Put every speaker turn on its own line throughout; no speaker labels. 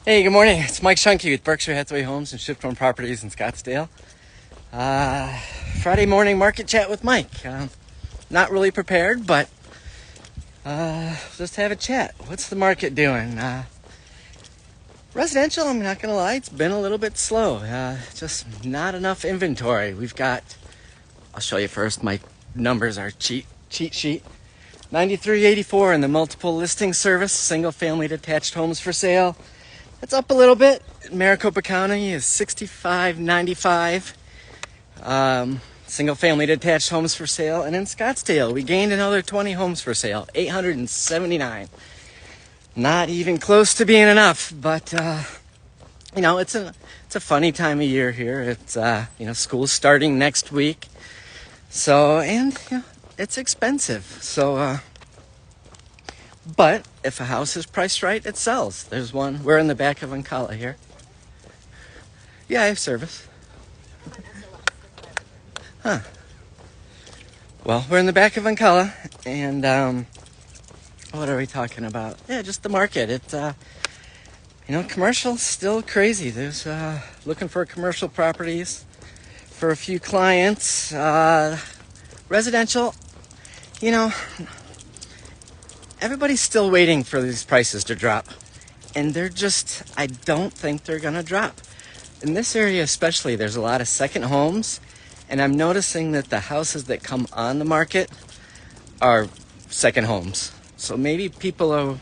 Hey, good morning. It's Mike Shunke with Berkshire Hathaway Homes and Shift Home Properties in Scottsdale. Friday morning market chat with Mike. Not really prepared, but just have a chat. What's the market doing? Residential, I'm not going to lie, it's been a little bit slow. Just not enough inventory. I'll show you first. My numbers are cheat sheet. 9384 in the multiple listing service, single family detached homes for sale. It's up a little bit. Maricopa County is 6595. Single family detached homes for sale. And in Scottsdale, we gained another 20 homes for sale, 879. Not even close to being enough, but it's a funny time of year here. It's school's starting next week. So, it's expensive. So, but if a house is priced right, it sells. There's one. We're in the back of Ancala here. Yeah, I have service. Huh. Well, we're in the back of Ancala, and what are we talking about? Yeah, just the market. It's commercial's still crazy. There's looking for commercial properties for a few clients. Residential, everybody's still waiting for these prices to drop. And I don't think they're going to drop. In this area especially, there's a lot of second homes. And I'm noticing that the houses that come on the market are second homes. So maybe people are,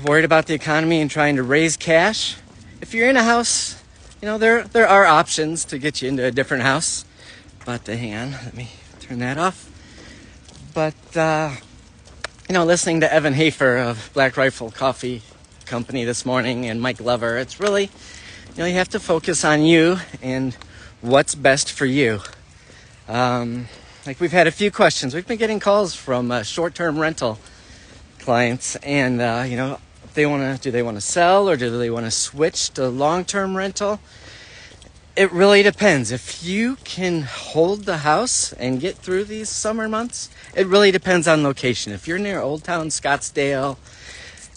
worried about the economy and trying to raise cash. If you're in a house, there are options to get you into a different house. But hang on, let me turn that off. But, listening to Evan Hafer of Black Rifle Coffee Company this morning and Mike Glover, it's really, you have to focus on you and what's best for you. We've had a few questions. We've been getting calls from short-term rental clients, and do they want to sell or do they want to switch to long-term rental? It really depends. If you can hold the house and get through these summer months, it really depends on location. If you're near Old Town Scottsdale,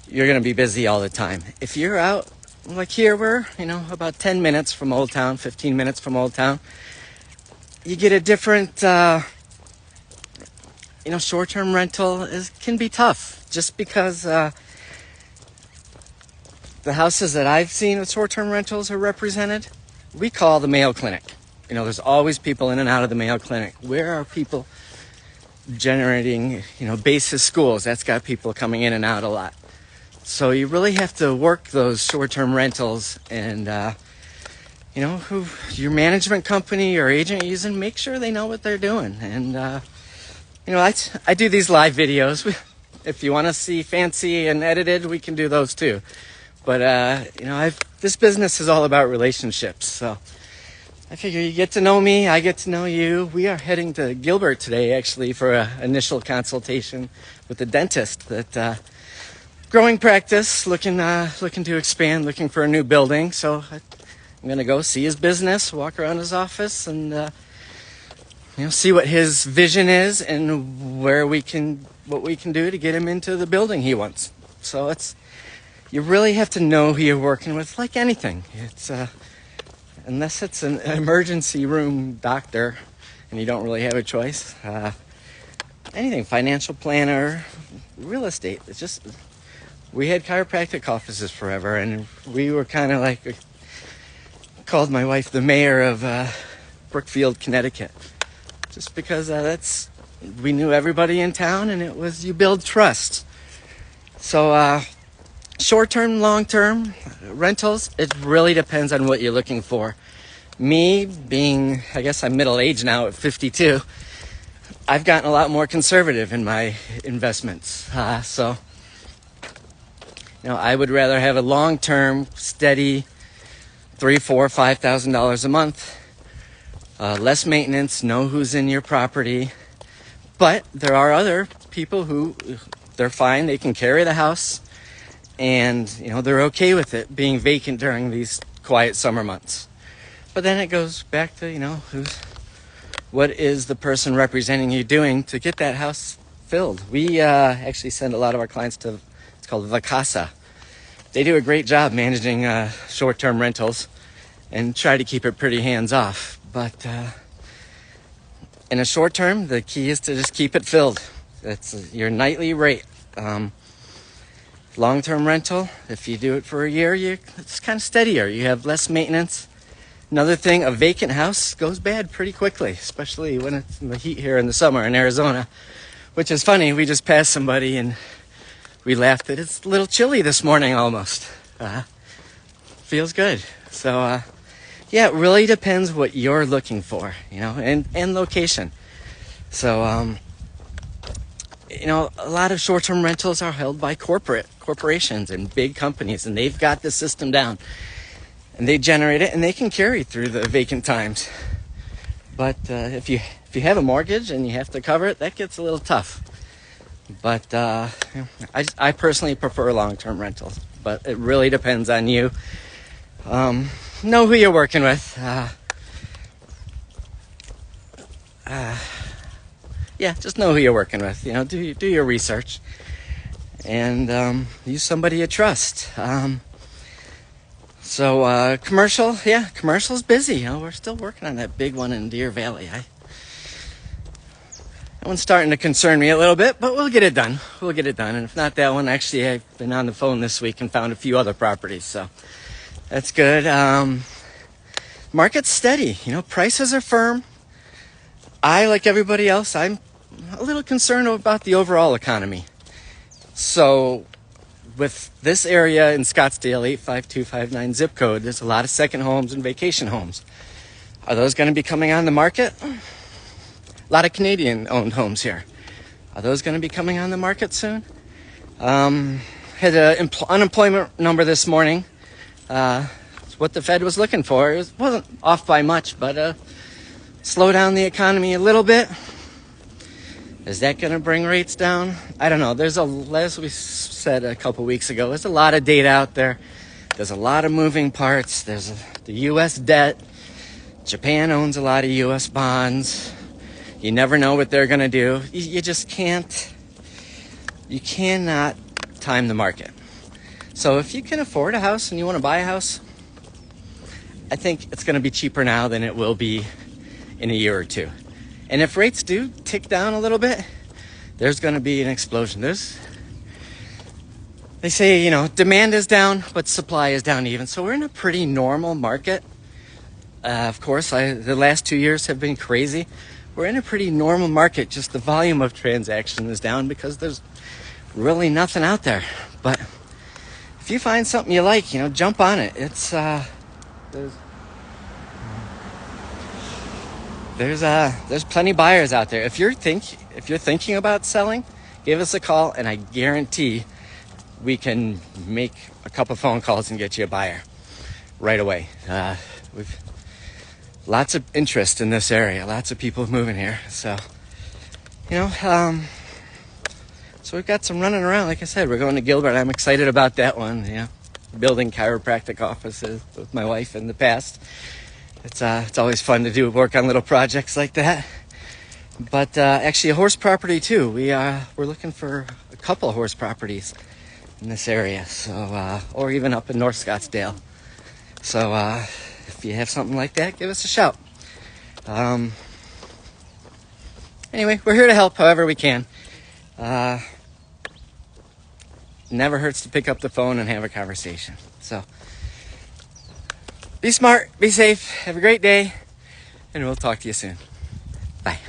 you're going to be busy all the time. If you're out, like here, we're, about 10 minutes from Old Town, 15 minutes from Old Town, you get a different, short-term rental can be tough just because the houses that I've seen with short-term rentals are represented. We call the Mayo Clinic. There's always people in and out of the Mayo Clinic. Where are people generating, basis schools? That's got people coming in and out a lot. So you really have to work those short-term rentals and, who your management company or agent you're using, make sure they know what they're doing. And, I do these live videos. If you want to see fancy and edited, we can do those too. But, this business is all about relationships. So I figure you get to know me, I get to know you. We are heading to Gilbert today, actually, for an initial consultation with a dentist that, growing practice, looking to expand, looking for a new building. So I'm going to go see his business, walk around his office, and, see what his vision is and what we can do to get him into the building he wants. So you really have to know who you're working with, like anything. It's unless it's an emergency room doctor and you don't really have a choice. Anything, financial planner, real estate. It's just, we had chiropractic offices forever, and we were kind of like, called my wife the mayor of Brookfield, Connecticut. Just because we knew everybody in town, and it was, you build trust. So, short-term, long-term rentals, it really depends on what you're looking for. Me being, I guess I'm middle-aged now at 52, I've gotten a lot more conservative in my investments. So, I would rather have a long-term, steady $3,000, $4,000, $5,000 a month. Less maintenance, know who's in your property. But there are other people who, they're fine, they can carry the house. And, they're okay with it being vacant during these quiet summer months. But then it goes back to, what is the person representing you doing to get that house filled? We actually send a lot of our clients to, it's called Vacasa. they do a great job managing short-term rentals and try to keep it pretty hands-off. But in a short term, the key is to just keep it filled. That's your nightly rate. Long-term rental, if you do it for a year, it's kind of steadier. You have less maintenance. Another thing, a vacant house goes bad pretty quickly, especially when it's in the heat here in the summer in Arizona, which is funny. We just passed somebody and we laughed that it's a little chilly this morning almost. Feels good. So, yeah, it really depends what you're looking for, and location. So, a lot of short-term rentals are held by corporations and big companies, and they've got the system down. And they generate it, and they can carry through the vacant times. But if you have a mortgage and you have to cover it, that gets a little tough. But I personally prefer long-term rentals, but it really depends on you. Know who you're working with. Just know who you're working with. Do your research, and use somebody you trust. Commercial's busy. We're still working on that big one in Deer Valley. That one's starting to concern me a little bit, but we'll get it done. And if not that one, actually, I've been on the phone this week and found a few other properties, so that's good. Market's steady. Prices are firm. Like everybody else, I'm a little concerned about the overall economy. So, with this area in Scottsdale, 85259 zip code, there's a lot of second homes and vacation homes. Are those going to be coming on the market? A lot of Canadian-owned homes here. Are those going to be coming on the market soon? Had an unemployment number this morning. It's what the Fed was looking for. It wasn't off by much, but slow down the economy a little bit. Is that going to bring rates down? I don't know. As we said a couple weeks ago, there's a lot of data out there. There's a lot of moving parts. There's the U.S. debt. Japan owns a lot of U.S. bonds. You never know what they're going to do. You just can't. You cannot time the market. So if you can afford a house and you want to buy a house, I think it's going to be cheaper now than it will be in a year or two. And if rates do tick down a little bit, there's going to be an explosion. They say, demand is down, but supply is down even. So we're in a pretty normal market. Of course, the last 2 years have been crazy. We're in a pretty normal market. Just the volume of transaction is down because there's really nothing out there. But if you find something you like, jump on it. It's there's plenty of buyers out there. If you're thinking about selling, give us a call, and I guarantee we can make a couple phone calls and get you a buyer right away. We've lots of interest in this area. Lots of people moving here. So, so we've got some running around. Like I said, we're going to Gilbert. I'm excited about that one. Building chiropractic offices with my wife in the past. It's always fun to work on little projects like that. But actually, a horse property too. We're looking for a couple of horse properties in this area. So, or even up in North Scottsdale. So, if you have something like that, give us a shout. Anyway, we're here to help however we can. Never hurts to pick up the phone and have a conversation. So, be smart, be safe, have a great day, and we'll talk to you soon. Bye.